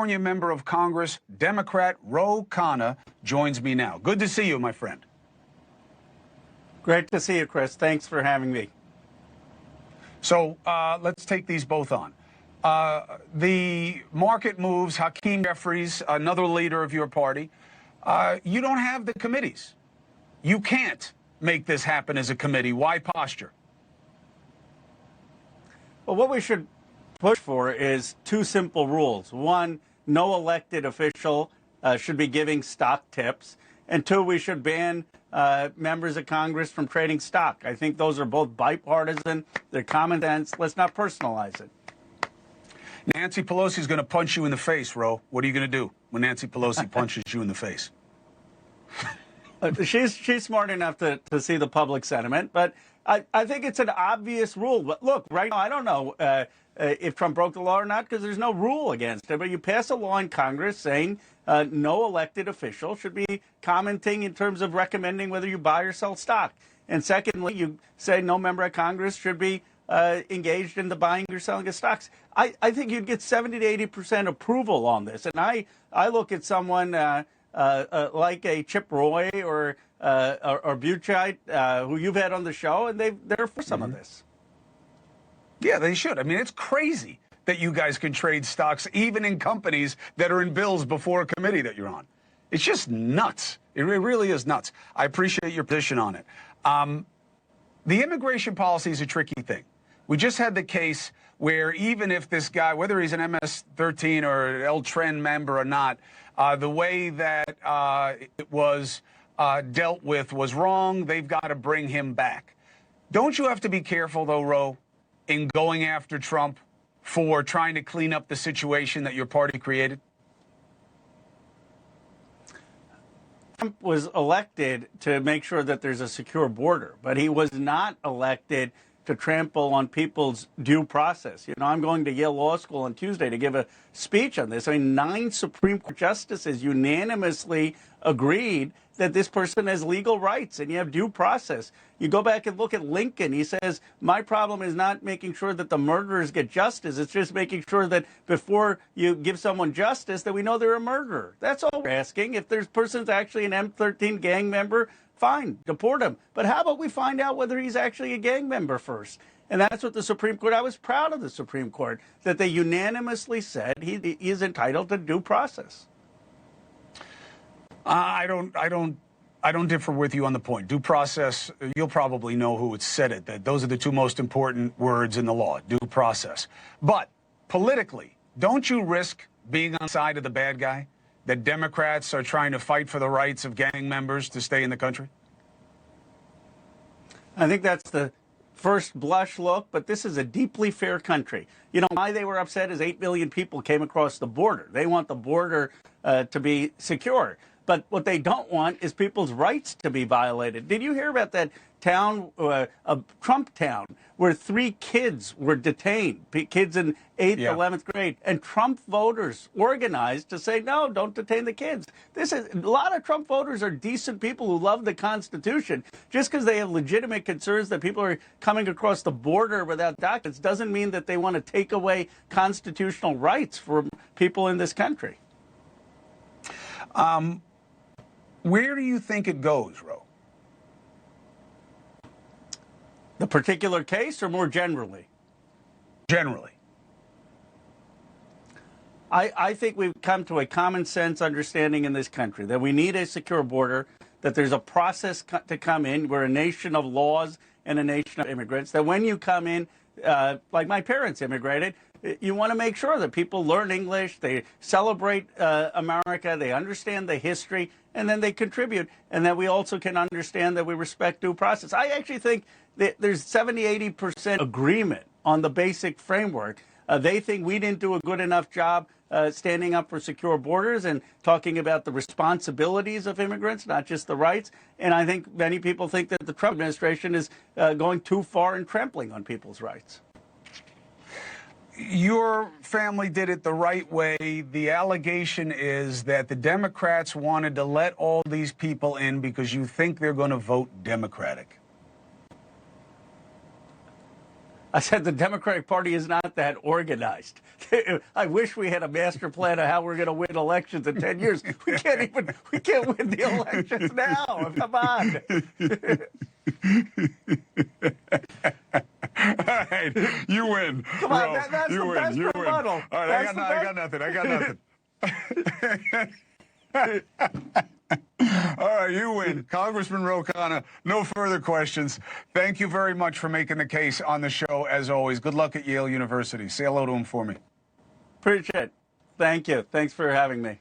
California member of Congress, Democrat Khanna, joins me now. Good to see you, my friend. Great to see you, Chris. Thanks for having me. So let's take these both on. The market moves, Hakeem Jeffries, another leader of your party. You don't have the committees. You can't make this happen as a committee. Why posture? Well, what we should push for is two simple rules. One, no elected official should be giving stock tips. And two, we should ban members of Congress from trading stock. I think those are both bipartisan. They're common sense. Let's not personalize it. Nancy Pelosi's going to punch you in the face, Ro. What are you going to do when Nancy Pelosi punches you in the face? She's smart enough to see the public sentiment, but I think it's an obvious rule. But look, right now, I don't know if Trump broke the law or not because there's no rule against it. But you pass a law in Congress saying no elected official should be commenting in terms of recommending whether you buy or sell stock. And secondly, you say no member of Congress should be engaged in the buying or selling of stocks. I think you'd get 70 to 80% approval on this. And I look at someone like a Chip Roy or Buchheit, who you've had on the show, and they're for some of this. Yeah, they should. I mean, it's crazy that you guys can trade stocks even in companies that are in bills before a committee that you're on. It's just nuts. It really is nuts. I appreciate your position on it. The immigration policy is a tricky thing. We just had the case where even if this guy, whether he's an MS-13 or L Tren member or not, the way that it was dealt with was wrong. They've got to bring him back. Don't you have to be careful, though, Ro, in going after Trump for trying to clean up the situation that your party created? Trump was elected to make sure that there's a secure border, but he was not elected to trample on people's due process. You know, I'm going to Yale Law School on Tuesday to give a speech on this. I mean, 9 Supreme Court justices unanimously agreed that this person has legal rights and you have due process. You go back and look at Lincoln. He says, my problem is not making sure that the murderers get justice. It's just making sure that before you give someone justice, that we know they're a murderer. That's all we're asking. If this person's actually an M13 gang member, fine, deport him. But how about we find out whether he's actually a gang member first? And that's what the Supreme Court, I was proud of the Supreme Court, that they unanimously said he is entitled to due process. I don't differ with you on the point. Due process, you'll probably know who said it, that those are the two most important words in the law, due process. But politically, don't you risk being on the side of the bad guy? That Democrats are trying to fight for the rights of gang members to stay in the country? I think that's the first blush look, but this is a deeply fair country. You know, why they were upset is 8 million people came across the border. They want the border to be secure. But what they don't want is people's rights to be violated. Did you hear about that town, Trump town, where 3 kids were detained, kids in 8th, 11th grade, and Trump voters organized to say, no, don't detain the kids. A lot of Trump voters are decent people who love the Constitution. Just because they have legitimate concerns that people are coming across the border without documents doesn't mean that they want to take away constitutional rights from people in this country. Where do you think it goes, Ro? The particular case or more generally? Generally. I think we've come to a common sense understanding in this country that we need a secure border, that there's a process to come in. We're a nation of laws and a nation of immigrants, that when you come in, like my parents immigrated, you want to make sure that people learn English, they celebrate America, they understand the history, and then they contribute, and that we also can understand that we respect due process. I actually think that there's 70–80% agreement on the basic framework. They think we didn't do a good enough job standing up for secure borders and talking about the responsibilities of immigrants, not just the rights. And I think many people think that the Trump administration is going too far in trampling on people's rights. Your family did it the right way. The allegation is that the Democrats wanted to let all these people in because you think they're going to vote Democratic. I said the Democratic Party is not that organized. I wish we had a master plan of how we're going to win elections in 10 years. We can't win the elections now. Come on. All right, you win. Come on, Ralph. that's You the win. best You win. rebuttal. All right, I got nothing. All right, you win. Congressman Khanna, no further questions. Thank you very much for making the case on the show, as always. Good luck at Yale University. Say hello to him for me. Appreciate it. Thank you. Thanks for having me.